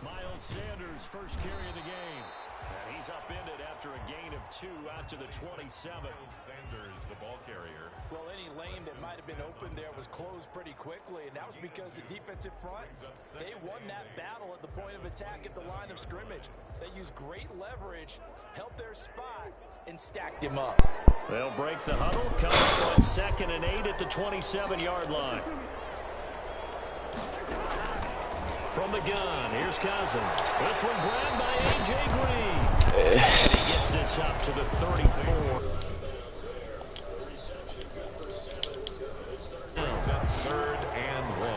Miles Sanders, first carry of the game. And he's upended after a gain of 2 out to the 27. Sanders, the ball carrier. Well, any lane that might have been open there was closed pretty quickly, and that was because the defensive front, they won that battle at the point of attack at the line of scrimmage. They used great leverage, held their spot, and stacked him up. They'll break the huddle, come up on 2nd and 8 at the 27-yard line. From the gun, here's Cousins. This one grabbed by A.J. Green. And he gets this up to the 34. Brings up 3rd and 1.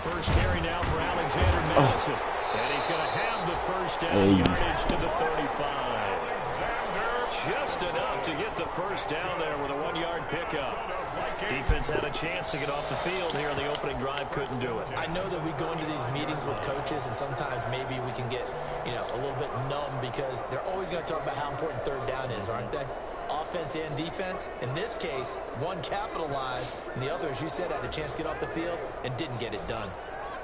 First carry now for Alexander Madison. And he's going to have the first down yardage to the 35. Just enough to get the first down there with a 1-yard pickup. Defense had a chance to get off the field here in the opening drive, couldn't do it. I know that we go into these meetings with coaches, and sometimes maybe we can get, a little bit numb because they're always going to talk about how important 3rd down is, aren't they? Offense and defense. In this case, one capitalized, and the other, as you said, had a chance to get off the field and didn't get it done.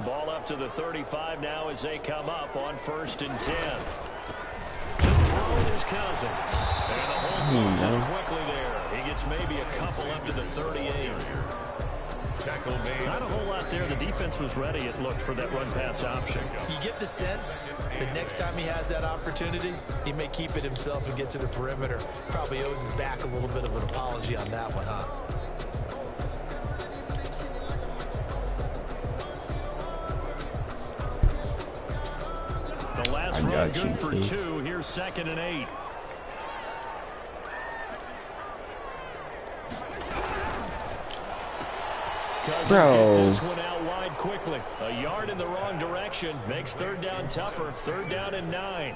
Ball up to the 35 now as they come up on 1st and 10. There's Cousins. And the hole closes quickly there. He gets maybe a couple up to the 38. Tackle made. Not a whole lot there. The defense was ready, it looked, for that run-pass option. You get the sense that next time he has that opportunity, he may keep it himself and get to the perimeter. Probably owes his back a little bit of an apology on that one, huh? The last run good for 2. Here's 2nd and 8. Cousins gets this one out wide quickly. A yard in the wrong direction makes 3rd down tougher. 3rd down and 9.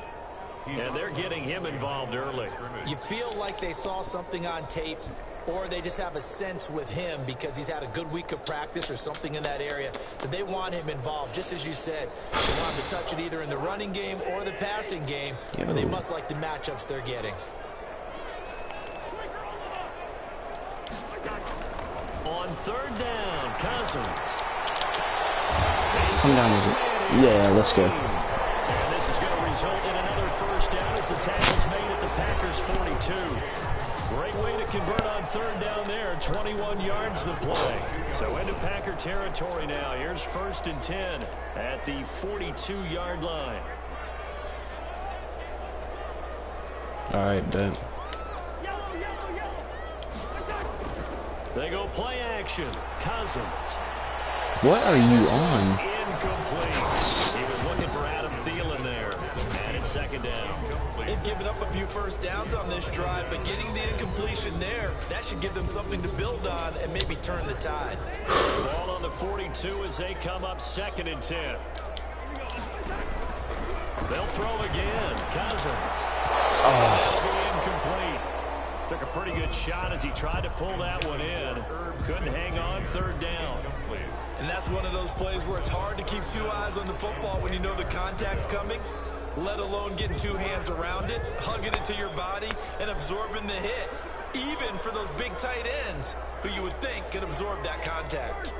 And they're getting him involved early. You feel like they saw something on tape, or they just have a sense with him because he's had a good week of practice or something in that area that they want him involved. Just as you said, they want him to touch it either in the running game or the passing game, but they must like the matchups they're getting. On 3rd down, Cousins. Come down, yeah, let's go. And this is going to result in another first down as the tackle's made at the Packers' 42. Great way to convert on 3rd down there. 21 yards the play. So into Packer territory now. Here's 1st and 10 at the 42-yard line. All right, bet. They go play action. Cousins. What are you on? Incomplete. He was looking for Adam Thielen there. And it's 2nd down. They've given up a few first downs on this drive, but getting the incompletion there, that should give them something to build on and maybe turn the tide. Ball on the 42 as they come up 2nd and 10. They'll throw again. Cousins. Incomplete. Took a pretty good shot as he tried to pull that one in. Couldn't hang on. 3rd down. And that's one of those plays where it's hard to keep 2 eyes on the football when you know the contact's coming, let alone getting 2 hands around it, hugging it to your body, and absorbing the hit, even for those big tight ends who you would think could absorb that contact.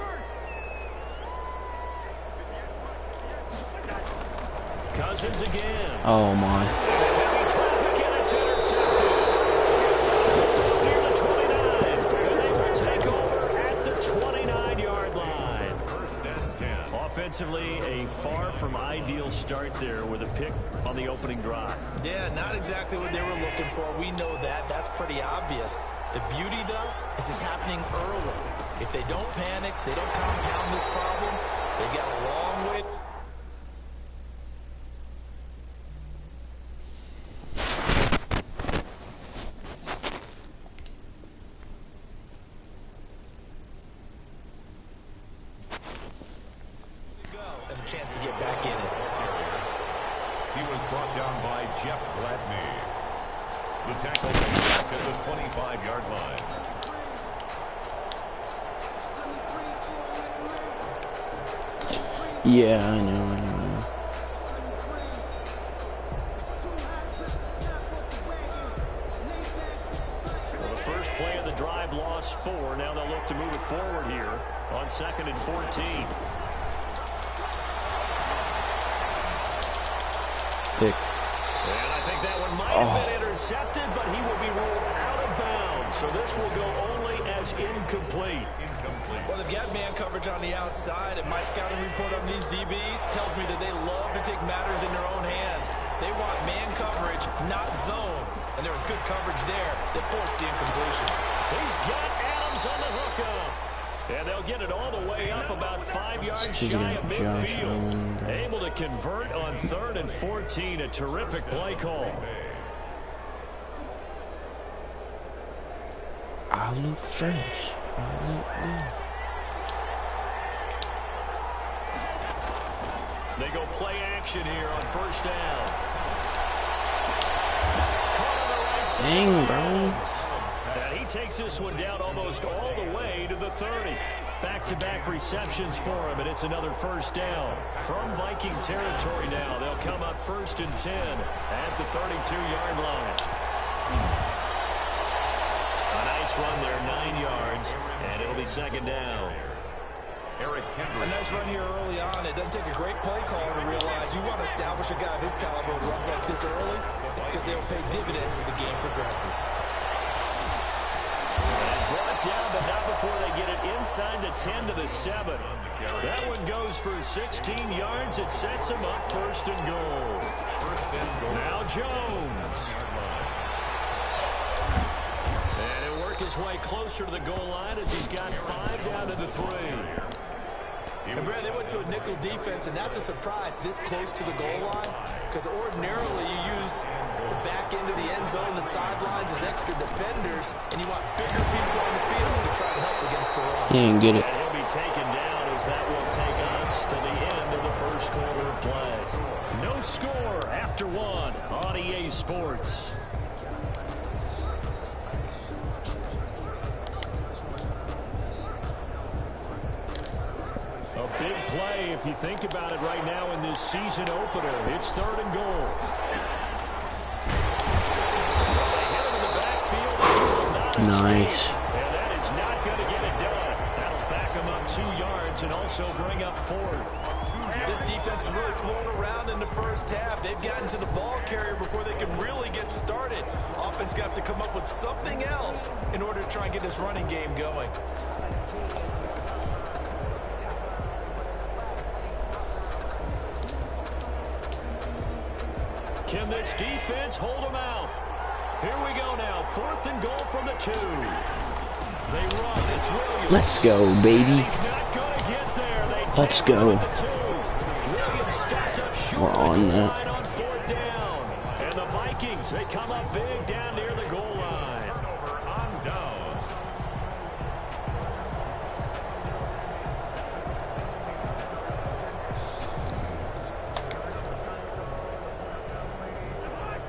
Cousins again. Oh, my. Heavy traffic, and it's intercepted. Near the 29. And they will take over at the 29-yard line. 1st and 10. Offensively, a far from ideal start there with a pick on the opening drive. Yeah, not exactly what they were looking for. We know that. That's pretty obvious. The beauty, though, is it's happening early. If they don't panic, they don't compound this problem, they've got a long way. And a chance to get back in it. He was brought down by Jeff Gladney. The tackle made back at the 25-yard line. Yeah, I know. Well, the first play of the drive lost 4. Now they'll look to move it forward here on 2nd and 14. Pick. And I think that one might have been intercepted, but he will be ruled out of bounds. So this will go only as incomplete. Well, they've got man coverage on the outside, and my scouting report on these DBs tells me that they love to take matters in their own hands. They want man coverage, not zone. And there was good coverage there that forced the incompletion. He's got Adams on the hookup. And they'll get it all the way up about 5 yards shy of midfield. Able to convert on 3rd and 14. A terrific play call. I look fresh. I look good. They go play action here on 1st down. Dang, bro. And he takes this one down almost all the way to the 30. Back-to-back receptions for him, and it's another 1st down. From Viking territory now, they'll come up 1st and 10 at the 32-yard line. A nice run there, 9 yards, and it'll be 2nd down. A nice run here early on. It doesn't take a great play caller to realize you want to establish a guy of his caliber who runs like this early because they'll pay dividends as the game progresses. And brought down, but not before they get it inside the 10 to the 7. That one goes for 16 yards. It sets him up 1st and goal. Now Jones. And he'll work his way closer to the goal line as he's got 5 down to the 3. And Brad, they went to a nickel defense, and that's a surprise this close to the goal line because ordinarily you use the back end of the end zone, the sidelines as extra defenders, and you want bigger people on the field to try to help against the run. He didn't get it. And he'll be taken down as that will take us to the end of the 1st quarter of play. No score after 1 on EA Sports. A big play if you think about it right now in this season opener. It's 3rd and goal. They hit him in the backfield. Nice. And that is not going to get it done. That'll back him up 2 yards and also bring up 4th. This defense is really flown around in the 1st half. They've gotten to the ball carrier before they can really get started. Offense going to have to come up with something else in order to try and get this running game going. Can this defense hold them out? Here we go now. 4th and goal from the 2. They run. It's Williams. Let's go, baby. He's not going to get there. They Let's take go. him at the 2. Williams stopped up short. We're on that. Line on 4th down. And the Vikings, they come up big down near the goal line. On down.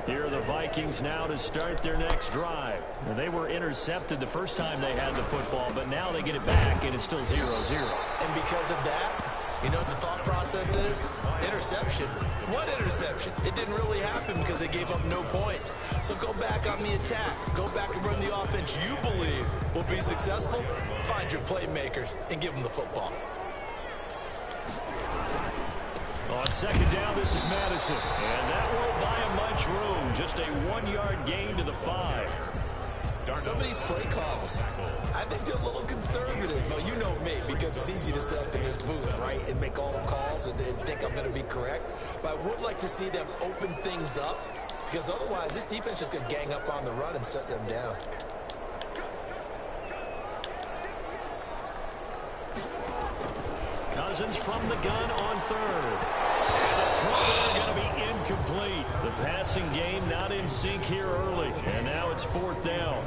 Here are the Vikings now to start their next drive. Now, they were intercepted the first time they had the football, but now they get it back, and it's still 0-0. And because of that, you know what the thought process is? Interception. What interception? It didn't really happen because they gave up no points. So go back on the attack. Go back and run the offense you believe will be successful. Find your playmakers and give them the football. On 2nd down, this is Madison. And that won't buy him much room. Just a 1-yard gain to the 5. Some of these play calls, I think they're a little conservative. Well, you know me, because it's easy to sit up in this booth, right, and make all the calls and think I'm going to be correct. But I would like to see them open things up, because otherwise this defense is going to gang up on the run and shut them down. Cousins from the gun on 3rd. And the throw there going to be incomplete. The passing game not in sync here early. And now it's 4th down.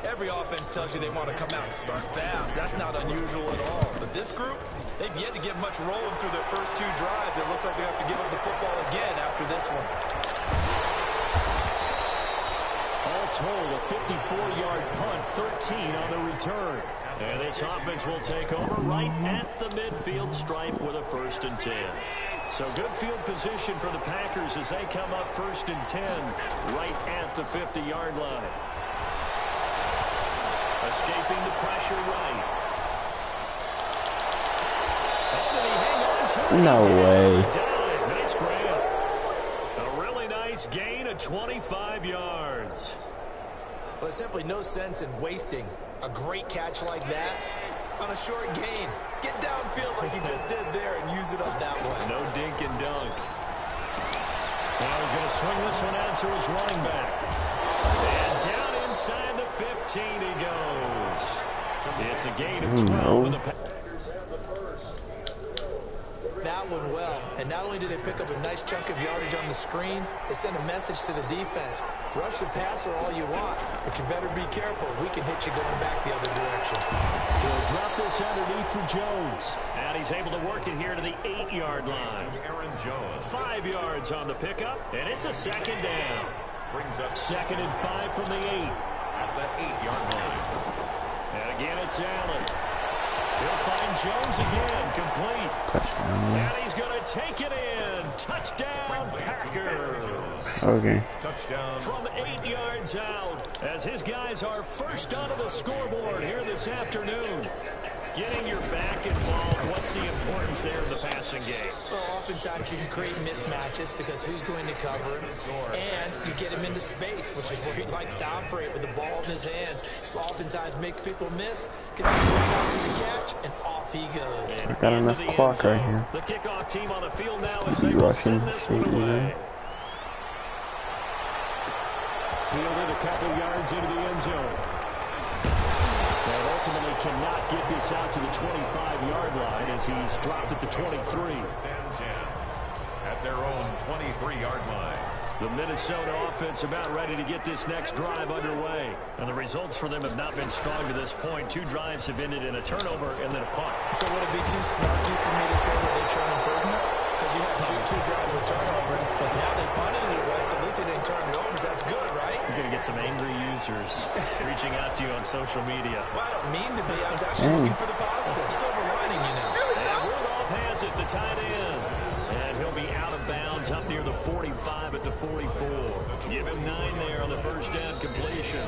Every offense tells you they want to come out and start fast. That's not unusual at all. But this group, they've yet to get much rolling through their first 2 drives. It looks like they have to give up the football again after this one. All told, a 54-yard punt, 13 on the return. And this offense will take over right at the midfield stripe with a 1st and 10. So good field position for the Packers as they come up 1st and 10 right at the 50-yard line. Escaping the pressure right. Oh, did he hang on to it? No way. Dive. Nice grab. A really nice gain of 25 yards. Well, there's simply no sense in wasting a great catch like that on a short gain. Get downfield like he just did there and use it up that way. No dink and dunk. Now he's going to swing this one out to his running back. And down inside the 15 he goes. It's a gain of 12 with the pass. That one well. And not only did they pick up a nice chunk of yardage on the screen, they sent a message to the defense. Rush the passer all you want, but you better be careful. We can hit you going back the other direction. He'll drop this underneath for Jones. And he's able to work it here to the 8-yard line. Aaron Jones. 5 yards on the pickup, and it's a second down. Brings up 2nd and 5 from the 8. at that 8-yard line. And again, it's Allen. He'll find Jones again, complete. Touchdown. And he's going to take it in. Touchdown, Packers. Okay. Touchdown. From 8 yards out, as his guys are first onto the scoreboard here this afternoon. Getting your back involved, what's the importance there in the passing game? Well, oftentimes you can create mismatches because who's going to cover him, and you get him into space, which is where he likes to operate with the ball in his hands. Oftentimes makes people miss, gets him right off to the catch, and off he goes. I got enough clock right here. The kickoff team on the field now as Be they will rushing send this straight one in. away. Fielded a couple yards into the end zone. And ultimately cannot get this out to the 25-yard line as he's dropped at the 23. At their own 23-yard line. The Minnesota offense about ready to get this next drive underway. And the results for them have not been strong to this point. 2 drives have ended in a turnover and then a punt. So would it be too snarky for me to say that they showed improvement? Because you had two drives with turnovers. Now they punted it away, so at least they didn't turn it over. That's good, right? You're going to get some angry users reaching out to you on social media. Well, I don't mean to be. I was actually looking for the positive. Silver lining, you know. And Rudolph has it, the tight end. And he'll be out of bounds up near the 45 at the 44. Give him 9 there on the first down completion.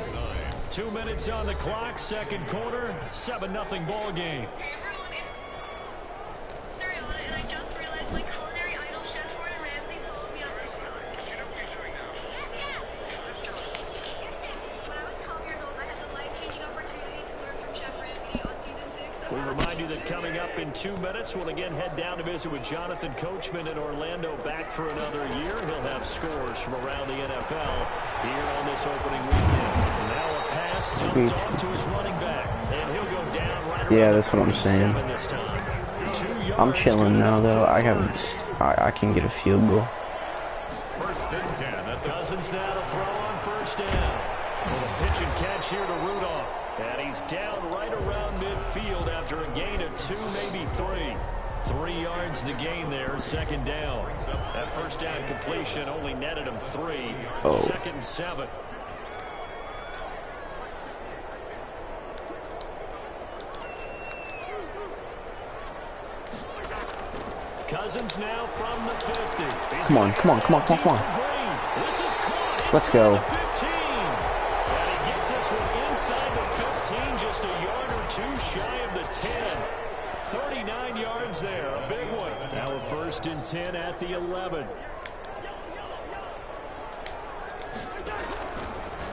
2 minutes on the clock, second quarter, 7-0 ball game. We remind you that coming up in 2 minutes, we'll again head down to visit with Jonathan Coachman in Orlando, back for another year. He'll have scores from around the NFL here on this opening weekend. Now a pass dumped off to his running back, and he'll go down right around that's what I'm saying. this time. 2 yards, I'm chilling now, though. I can get a field goal. First and 10. Cousins now to throw on first down. With a pitch and catch here to Rudolph. And he's down right around midfield after a gain of 2, maybe 3. 3 yards the gain there, second down. That first down completion only netted him 3. Second and 7. Cousins now from the 50. Come on. This is caught. Let's go. The 15. And he gets this one inside the 15, just a yard or 2 shy of the 10. 39 yards there, a big one. Now a first and 10 at the 11.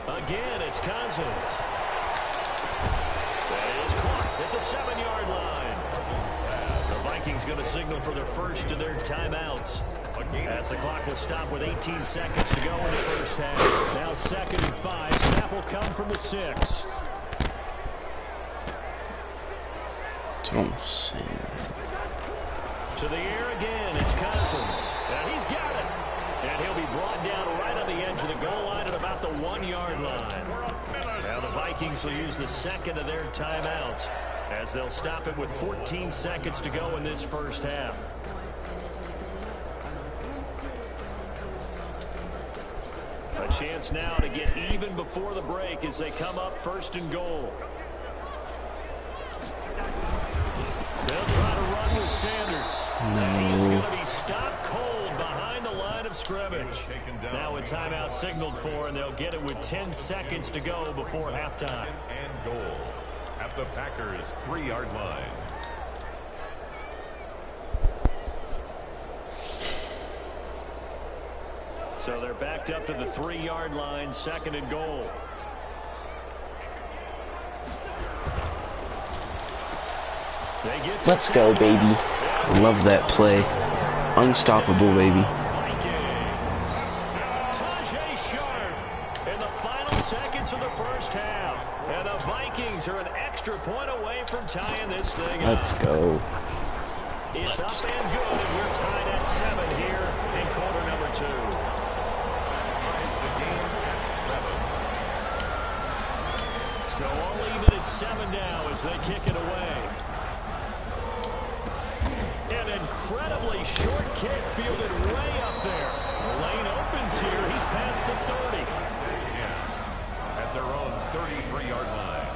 Again, it's Cousins. That is caught at the 7-yard line. The Vikings going to signal for their first of their timeouts. As the clock will stop with 18 seconds to go in the first half. Now 2nd and 5. Snap will come from the 6. That's what I'm saying. To the air again, it's Cousins. And he's got it. And he'll be brought down right on the edge of the goal line at about the 1-yard line. Now the Vikings will use the second of their timeouts as they'll stop it with 14 seconds to go in this first half. A chance now to get even before the break as they come up first and goal. They'll try to run with Sanders. And he is going to be stopped cold behind the line of of scrimmage. Now a timeout signaled for, and they'll get it with 10 seconds to go before halftime. And goal at the Packers' 3-yard line. So they're backed up to the 3-yard line, 2nd and goal. Let's go, baby. I love that play. Unstoppable, baby. Tajay Sharp in the final seconds of the first half. And the Vikings are an extra point away from tying this thing up. Let's go. It's up and good, and we're tied at 7 here in quarter number 2. Ties the game at 7. So all even at 7 now as they kick it away. An incredibly short kick fielded way up there. The lane opens here. He's past the 30. At their own 33-yard line.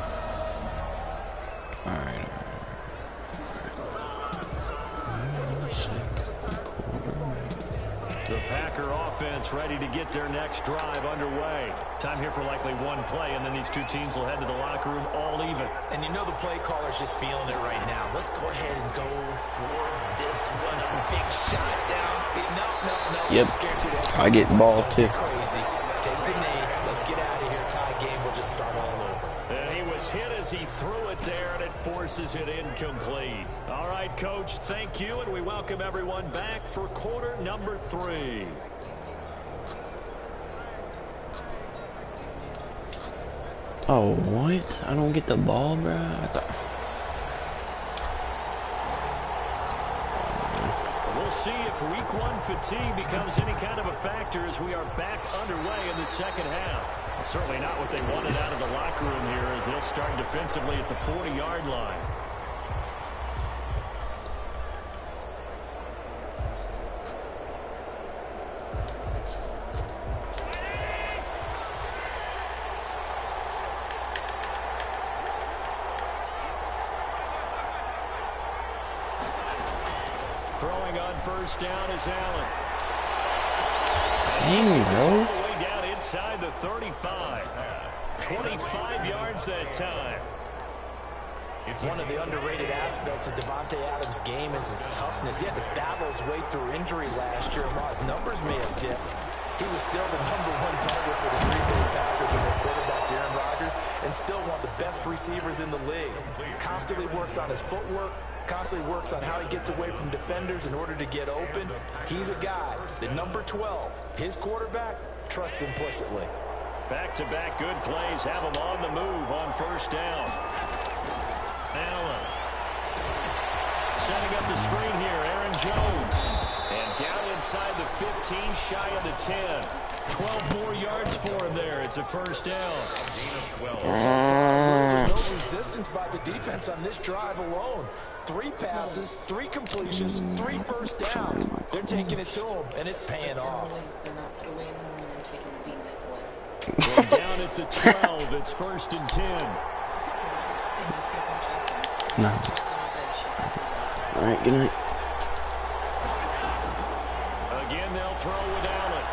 All right. The Packer offense ready to get their next drive underway. Time here for likely one play, and then these two teams will head to the locker room all even. And you know the play caller's just feeling it right now. Let's go ahead and go for this one. A big shot down. No. Yep. I get ball too. Crazy. Take the knee. Let's get out of here. Tie game. We'll just start all over. And he was hit as he threw it there, and it forces it incomplete. All right, Coach, thank you, and we welcome everyone back for quarter number 3. Oh, what? I don't get the ball, bro? We'll see if week 1 fatigue becomes any kind of a factor as we are back underway in the second half. Certainly not what they wanted out of the locker room here as they'll start defensively at the 40-yard line. Throwing on first down is Allen. Dang, bro. All the way down inside the 35. 25 yards that time. It's one of the underrated aspects of Devontae Adams' game is his toughness. He had to battle his way through injury last year, and while his numbers may have dipped, he was still the #1 target for the Green Bay Packers and their quarterback Aaron Rodgers, and still one of the best receivers in the league. Constantly works on his footwork, constantly works on how he gets away from defenders in order to get open. He's a guy that number 12, his quarterback, trusts implicitly. Back-to-back good plays have him on the move on first down. Allen. Setting up the screen here, Aaron Jones. And down inside the 15, shy of the 10. 12 more yards for him there. It's a first down. No resistance by the defense on this drive alone. 3 passes, 3 completions, 3 first downs. They're taking it to him, and it's paying off. We're down at the 12. It's 1st and 10. No. All right, good night. Again, they'll throw with Allen.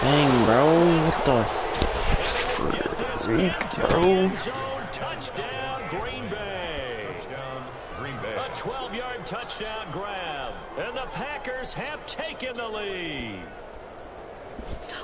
Dang, bro. What the Get this freak, into the bro? end zone. Touchdown, Green Bay. Touchdown, Green Bay. A 12-yard touchdown grab. And the Packers have taken the lead.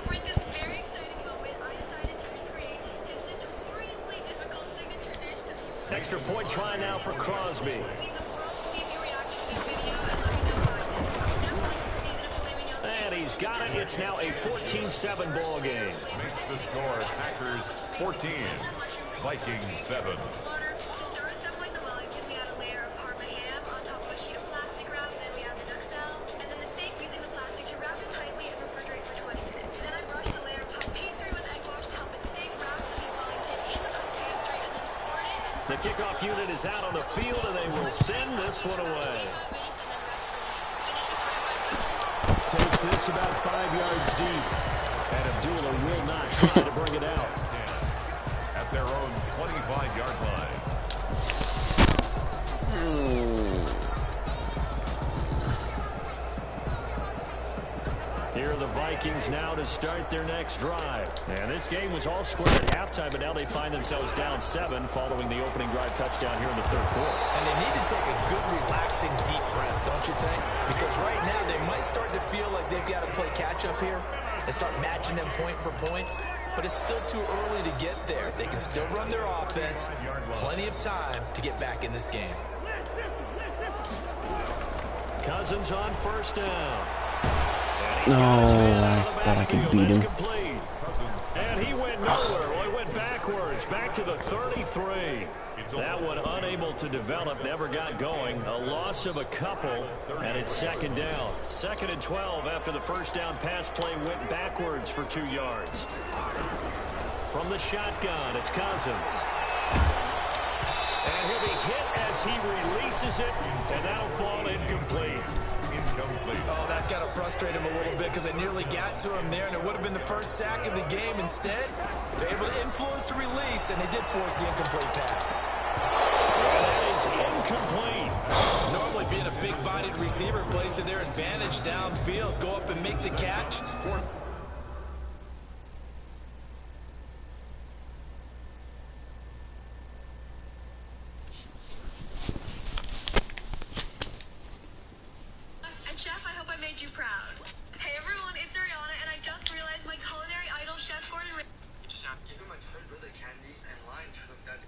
For this very exciting moment, I decided to recreate his notoriously difficult signature dish to people. Extra point try now for Crosby. It means the world to me if you react to this video and let me know how it is. Our step on this season of filet mignon. And he's got it. It's now a 14-7 ball game. Makes the score Packers 14, Vikings 7. Water. To start us up like the Wellington, we add a layer of Parma ham on top of a sheet of plastic wrap. Then we add the duxelle, and then the steak using the plastic to wrap it tightly and refrigerate for 20 minutes. Then I brush the layer of puff pastry with egg wash to help it stick, wrap the meat Wellington in the puff pastry, and then scored it. And The kickoff unit is out on the field, and they will send this one away. 25 minutes and then rest for 10. Finish with red wine punch. Takes this about 5 yards deep. And Abdullah will not try to bring it out. At their own 25-yard line. Vikings now to start their next drive. And this game was all square at halftime, but now they find themselves down 7 following the opening drive touchdown here in the third quarter. And they need to take a good, relaxing, deep breath, don't you think? Because right now they might start to feel like they've got to play catch-up here and start matching them point for point. But it's still too early to get there. They can still run their offense. Plenty of time to get back in this game. Cousins on first down. No, I thought I could beat him. And he went nowhere. Well, he went backwards, back to the 33. That one unable to develop, never got going. A loss of a couple, and it's second down. 2nd and 12 after the first down pass play went backwards for 2 yards. From the shotgun, it's Cousins. And he'll be hit as he releases it, and that'll fall incomplete. Oh, that's got to frustrate him a little bit because they nearly got to him there, and it would have been the first sack of the game. Instead, they're able to influence the release, and they did force the incomplete pass. That is incomplete. Normally being a big-bodied receiver plays to their advantage downfield. Go up and make the catch. And Chef, I hope I made you proud. Hey everyone, it's Ariana, and I just realized my culinary idol, Chef Gordon. Even my twin brother candies and lines look that.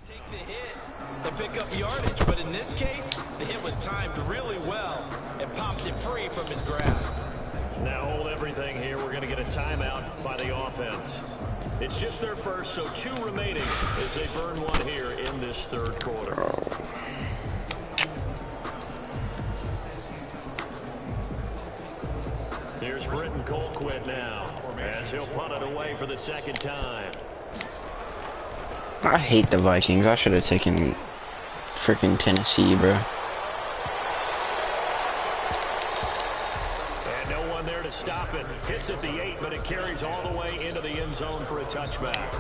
Take the hit and pick up yardage, but in this case, the hit was timed really well and popped it free from his grasp. Now hold everything here. We're going to get a timeout by the offense. It's just their first, so 2 remaining as they burn one here in this third quarter. Here's Britton Colquitt now as he'll punt it away for the second time. I hate the Vikings. I should have taken freaking Tennessee, bro. And no one there to stop it. Hits at the 8, but it carries all the way into the end zone for a touchback.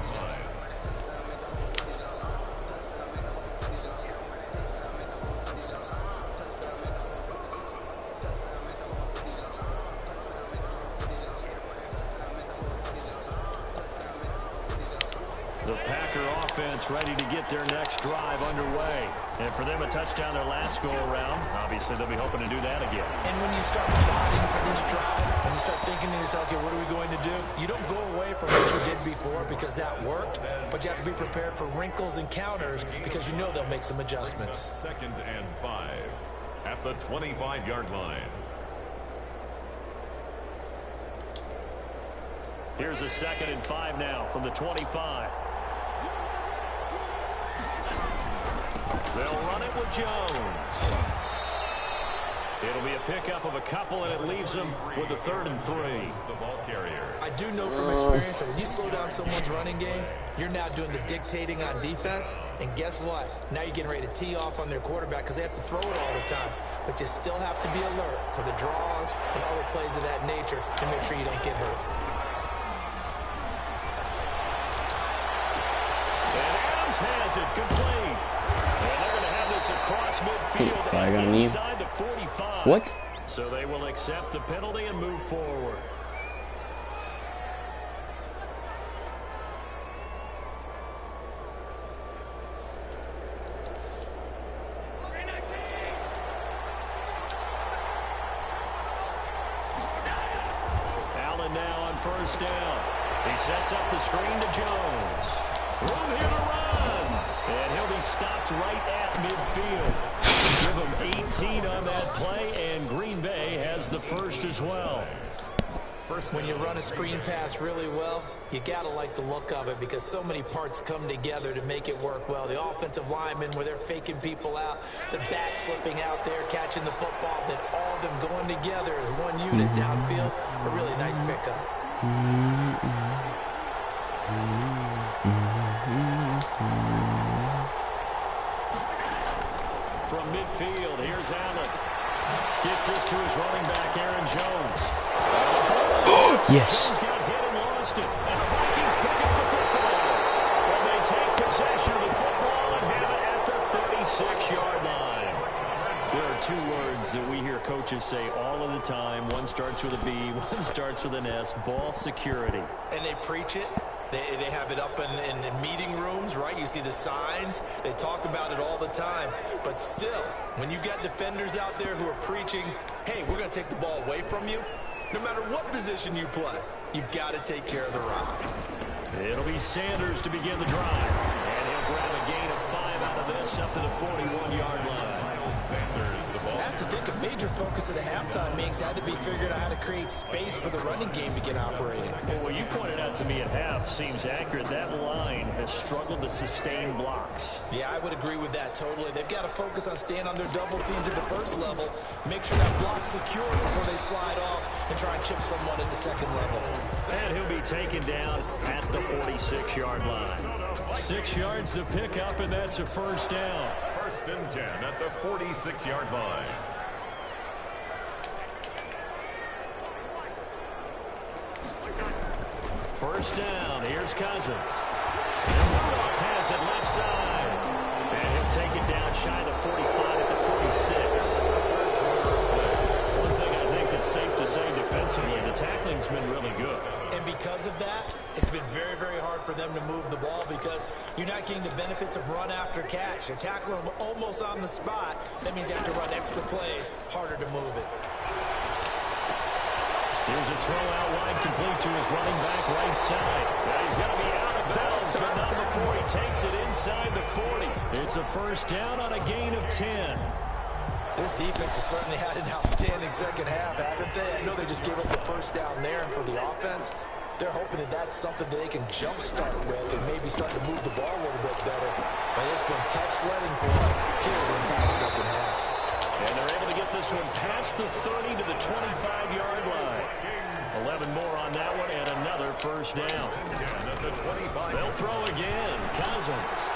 The Packer offense ready to get their next drive underway. And for them, a touchdown their last go-around. Obviously, they'll be hoping to do that again. And when you start plotting for this drive, when you start thinking to yourself, okay, what are we going to do? You don't go away from what you did before because that worked, but you have to be prepared for wrinkles and counters because you know they'll make some adjustments. 2nd and 5 at the 25-yard line. Here's a 2nd and 5 now from the 25. They'll run it with Jones. It'll be a pickup of a couple, and it leaves them with a 3rd and 3. The ball carrier. I do know from experience that when you slow down someone's running game, you're now doing the dictating on defense, and guess what? Now you're getting ready to tee off on their quarterback because they have to throw it all the time. But you still have to be alert for the draws and other plays of that nature to make sure you don't get hurt. Has it complete. And they're going to have this across midfield Flag on you. inside the 45. What? So they will accept the penalty and move forward. Allen now on first down. He sets up the screen to Jones. Room here to run. And he'll be stopped right at midfield. Give him 18 on that play, and Green Bay has the first as well. When you run a screen pass really well, you got to like the look of it because so many parts come together to make it work well. The offensive linemen, where they're faking people out, the back slipping out there, catching the football, then all of them going together as one unit downfield. A really nice pickup. From midfield, here's Allen. Gets this to his running back, Aaron Jones. Yes. Jones got hit and lost it. And the Vikings pick up the football. And they take possession of the football and have it at the 36-yard line. There are two words that we hear coaches say all of the time. One starts with a B, one starts with an S. Ball security. And they preach it. They have it up in meeting rooms, right? You see the signs. They talk about it all the time. But still, when you got defenders out there who are preaching, hey, we're going to take the ball away from you, no matter what position you play, you've got to take care of the rock. It'll be Sanders to begin the drive. And he'll grab a gain of 5 out of this up to the 41-yard line. Sanders, the ball. I have to think a major focus of the halftime meetings had to be figuring out how to create space for the running game to get operating. Well, what you pointed out to me at half seems accurate. That line has struggled to sustain blocks. Yeah, I would agree with that totally. They've got to focus on staying on their double teams at the first level, make sure that block's secure before they slide off and try and chip someone at the second level. And he'll be taken down at the 46-yard line. 6 yards to pick up, and that's a first down. First and 10 at the 46-yard line. First down. Here's Cousins. And Rudolph has it left side. And he'll take it down shy of the 45 at the 46. One thing I think that's safe to say defensively, the tackling's been really good. And because of that, it's been very, very hard for them to move the ball because you're not getting the benefits of run after catch. You're tackling them almost on the spot. That means you have to run extra plays, harder to move it. Here's a throw out wide, complete to his running back right side. Now he's going to be out of bounds, but not before he takes it inside the 40. It's a first down on a gain of 10. This defense has certainly had an outstanding second half, haven't they? I know they just gave up the first down there, and for the offense, they're hoping that that's something that they can jumpstart with and maybe start to move the ball a little bit better. But it's been tough sledding for them here the entire second half. And they're able to get this one past the 30 to the 25-yard line. 11 more on that one and another first down. They'll throw again. Cousins.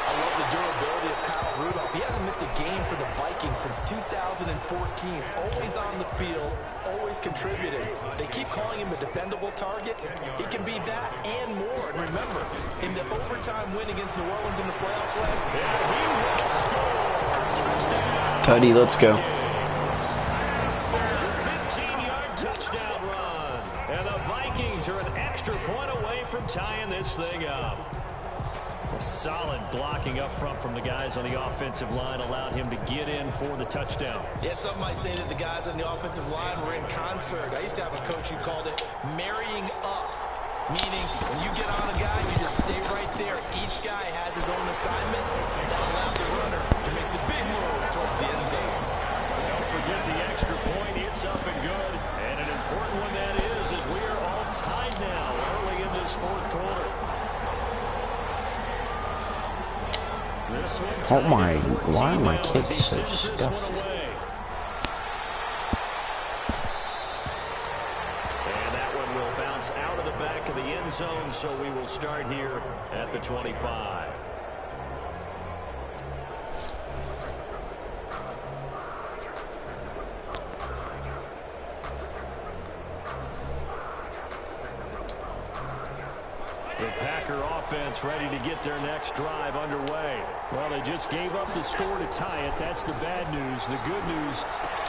I love the durability of Kyle Rudolph. He hasn't missed a game for the Vikings since 2014. Always on the field, always contributing. They keep calling him a dependable target. He can be that and more. And remember, in the overtime win against New Orleans in the playoffs, he will score. Touchdown. Cuddy, let's go. 15-yard touchdown run. And the Vikings are an extra point away from tying this thing up. A solid blocking up front from the guys on the offensive line allowed him to get in for the touchdown. Yeah, some might say that the guys on the offensive line were in concert. I used to have a coach who called it marrying up, meaning when you get on a guy, you just stay right there. Each guy has his own assignment. That allowed the runner to make the big move towards the end zone. Don't forget the extra point. It's up and good. And an important one that is, as we are all tied now early in this fourth quarter. Oh my, why are my kicks so stuffed? And that one will bounce out of the back of the end zone, so we will start here at the 25. The Packer offense ready to get their next drive underway. Well, they just gave up the score to tie it. That's the bad news. The good news,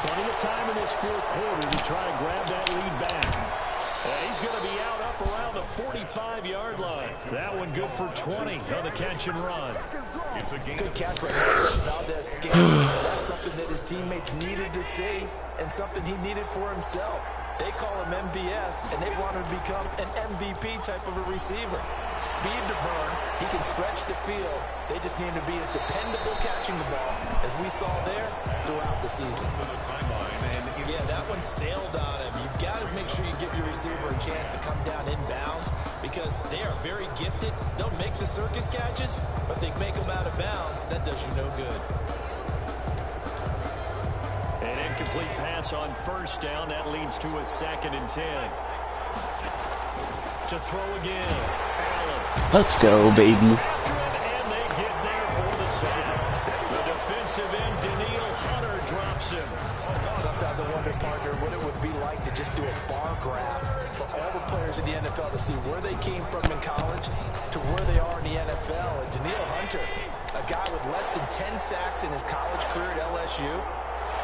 plenty of time in this fourth quarter to try to grab that lead back. And he's going to be out up around the 45-yard line. That one good for 20 on the catch and run. It's a good catch right now. Valdez That's something that his teammates needed to see and something he needed for himself. They call him MVS, and they want him to become an MVP type of a receiver. Speed to burn. He can stretch the field. They just need him to be as dependable catching the ball as we saw there throughout the season. Yeah, that one sailed on him. You've got to make sure you give your receiver a chance to come down inbounds because they are very gifted. They'll make the circus catches, but they make them out of bounds. That does you no good. An incomplete pass on first down. That leads to a 2nd and 10. To throw again. Allen. Let's go, baby. And they get there for the sack. The defensive end, Daniil Hunter, drops him. Sometimes see where they came from in college to where they are in the NFL. And Danielle Hunter, a guy with less than 10 sacks in his college career at LSU,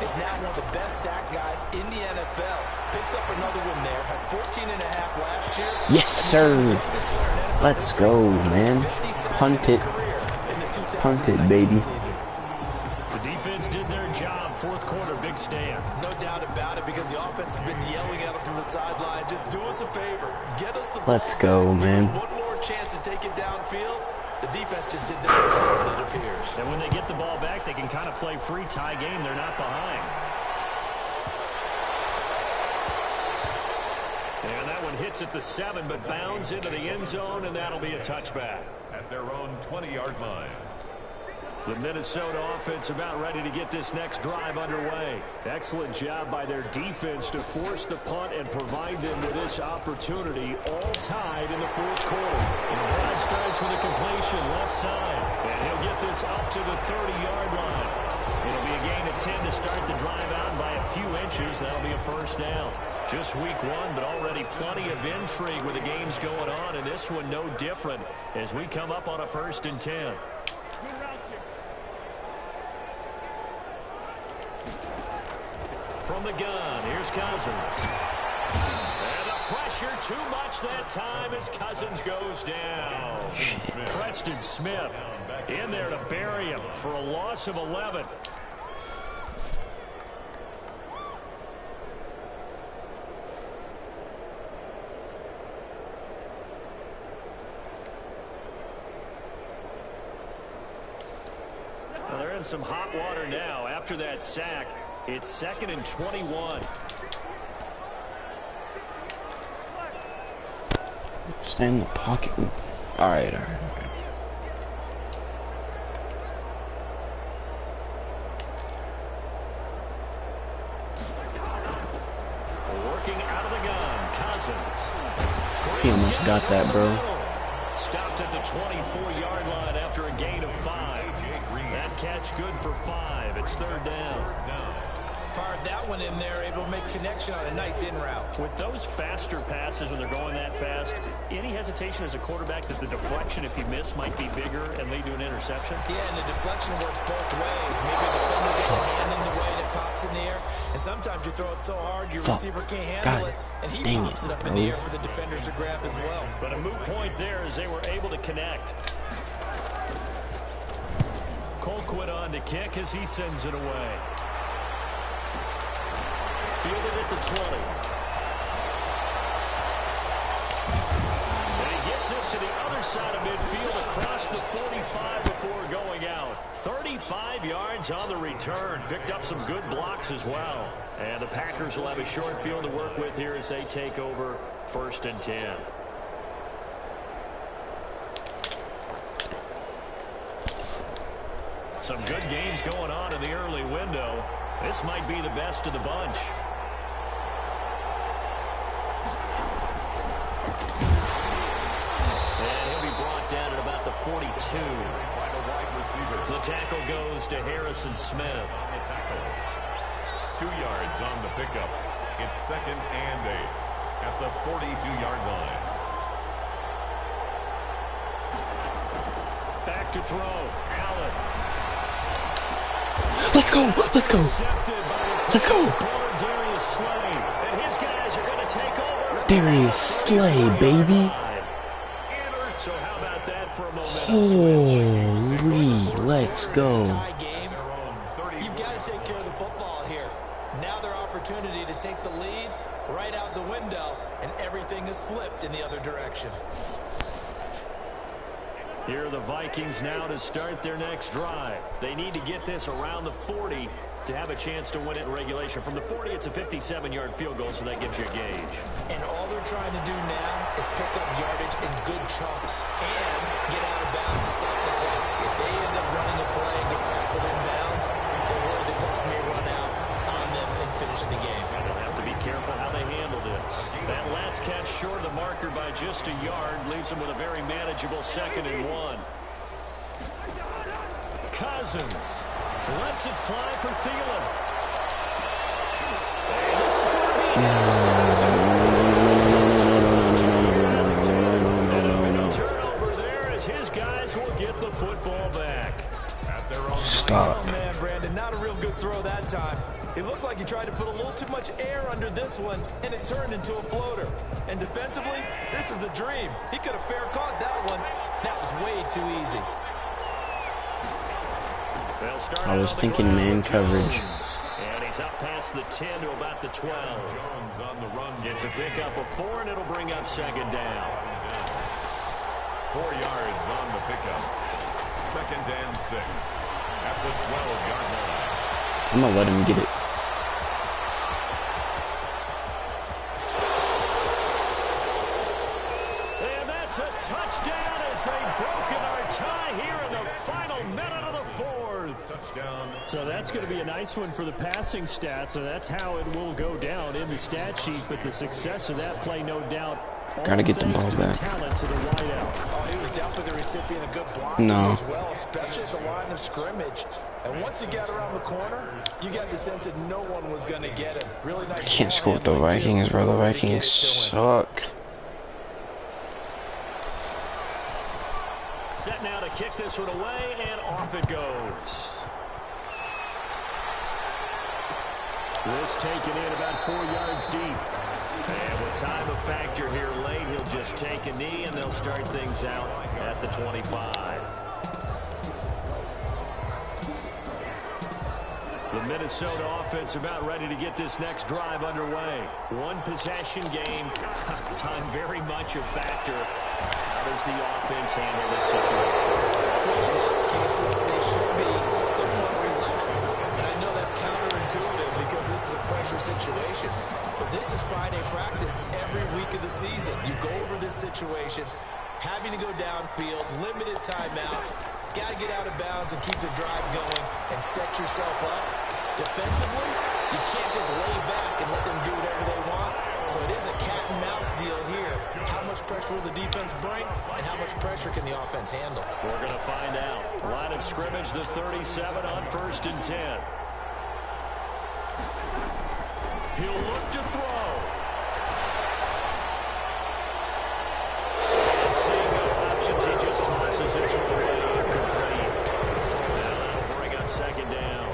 is now one of the best sack guys in the NFL. Picks up another one there. Had 14 and a half last year. Yes, sir. Let's go, man. Punt it. Punt it, baby. The defense did their job. Fourth quarter, big stand. No doubt about it, because the offense has been yelling at them from the sideline. Just do us a favor. Get us the ball. Let's go, man. One more chance to take it downfield. The defense just did that assignment, it appears. And when they get the ball back, they can kind of play free tie game. They're not behind. And that one hits at the 7, but bounds into the end zone, and that'll be a touchback. At their own 20-yard line. The Minnesota offense about ready to get this next drive underway. Excellent job by their defense to force the punt and provide them with this opportunity, all tied in the fourth quarter. And the drive starts with a completion left side. And he'll get this up to the 30-yard line. It'll be a gain of 10 to start the drive out by a few inches. That'll be a first down. Just week one, but already plenty of intrigue with the games going on, and this one no different as we come up on a 1st and 10. From the gun, here's Cousins. And the pressure too much that time as Cousins goes down. Preston Smith in there to bury him for a loss of 11. Well, they're in some hot water now after that sack. It's 2nd and 21. Stay in the pocket. All right. Working out of the gun, Cousins. He almost got that, bro. Stopped at the 24-yard line after a gain of 5. That catch good for 5. It's 3rd down. Fired that one in there, able to make connection on a nice in route. With those faster passes when they're going that fast, any hesitation as a quarterback that the deflection, if you miss, might be bigger and lead to an interception? Yeah, and the deflection works both ways. Maybe a defender gets a hand in the way and it pops in the air, and sometimes you throw it so hard your receiver can't handle it, and he pops it up in the air for the defenders to grab as well. But a moot point there as they were able to connect. Colquitt on to kick as he sends it away. Fielded at the 20. And he gets this to the other side of midfield across the 45 before going out. 35 yards on the return. Picked up some good blocks as well. And the Packers will have a short field to work with here as they take over 1st and 10. Some good games going on in the early window. This might be the best of the bunch. And he'll be brought down at about the 42. The tackle goes to Harrison Smith. 2 yards on the pickup. It's 2nd and 8 at the 42-yard line. Back to throw. Allen. Let's go. Let's go. Let's go. Darius Slay. And his guys are going to take over. Darius Slay, baby. So how about that for a momentum? Holy, let's go. You've got to take care of the football here. Now their opportunity to take the lead right out the window, and everything is flipped in the other direction. Here are the Vikings now to start their next drive. They need to get this around the 40 to have a chance to win it in regulation. From the 40, it's a 57-yard field goal, so that gives you a gauge. And all they're trying to do now is pick up yardage in good chunks and get out of bounds to stop the clock. If they end up running a play and get tackled in bounds, they're worried the clock may run out on them and finish the game. And they'll have to be careful how they handle this. That last catch short of the marker by just a yard leaves them with a very manageable 2nd and 1. Cousins lets it fly for Thielen. This is going to be football back. At their own Stop. Oh, man, Brandon, not a real good throw that time. It looked like he tried to put a little too much air under this one, and it turned into a floater. And defensively, this is a dream. He could have fair caught that one. That was way too easy. I was thinking man coverage. And he's up past the 10 to about the 12. Jones on the run. Gets a pickup of 4, and it'll bring up second down. 4 yards on the pickup. 2nd and 6 at the 12-yard line. I'm gonna let him get it. And that's a touchdown as they've broken our tie here in the final minute of the 4th. Touchdown. So that's going to be a nice one for the passing stats, so that's how it will go down in the stat sheet. But the success of that play, no doubt, Gotta get the ball back. Talents of the wideout. Oh, he was definitely the recipient of good blocking as well, especially at the line of scrimmage. And once he got around the corner, you got the sense that no one was going to get him. Really nice. I can't score with the Vikings, bro. The Vikings suck. Set now to kick this one away, and off it goes. This taken in about 4 yards deep. And with time a factor here late, he'll just take a knee, and they'll start things out at the 25. The Minnesota offense about ready to get this next drive underway. One possession game, time very much a factor. How does the offense handle this situation? Well, in a lot of cases, they should be somewhat relaxed. And I know that's counterintuitive because this is a pressure situation. But this is Friday practice every week of the season. You go over this situation, having to go downfield, limited timeouts, got to get out of bounds and keep the drive going and set yourself up. Defensively, you can't just lay back and let them do whatever they want. So it is a cat and mouse deal here. How much pressure will the defense bring, and how much pressure can the offense handle? We're going to find out. Line of scrimmage, the 37 on 1st and 10. He'll look to throw. And seeing no options, he just tosses this one away incomplete. Now that'll bring up second down.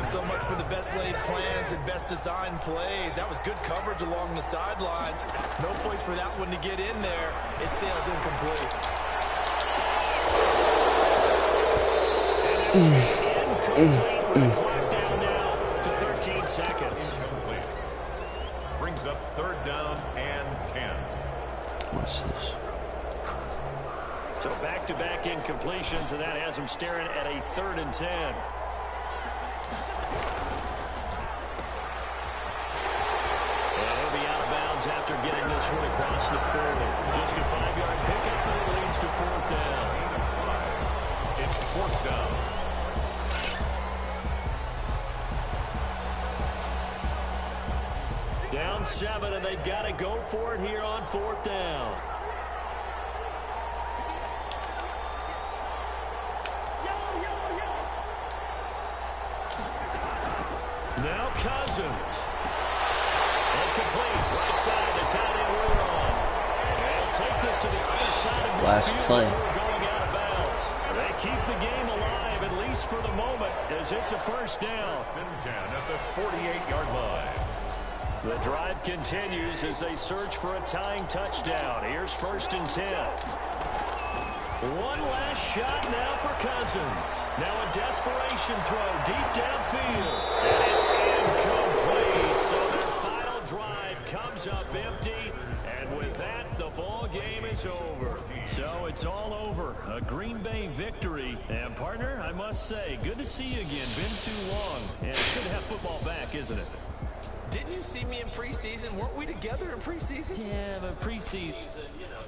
So much for the best laid plans and best designed plays. That was good coverage along the sidelines. No place for that one to get in there. It sails incomplete. Incomplete with the clock down now to 13 seconds. Brings up 3rd down and 10. What's this? So back-to-back incompletions, and that has him staring at a 3rd and 10. After getting this one across the 40. Just a 5-yard pickup, and it leads to 4th down. It's 4th down. Down 7, and they've got to go for it here on 4th down. Now Cousins. Incomplete. Right side, the tight end route on. And take this to the other side of Last midfield play. before going out of bounds. They keep the game alive, at least for the moment, as it's a 1st down. 10 at the 48-yard line. The drive continues as they search for a tying touchdown. Here's 1st and 10. One last shot now for Cousins. Now a desperation throw deep downfield. And it's incomplete. So their final drive comes up empty. And with that, the ball game is over. So it's all over. A Green Bay victory. And partner, I must say, good to see you again. Been too long. And it's good to have football back, isn't it? Didn't you see me in preseason? Weren't we together in preseason? Yeah, but preseason, you know.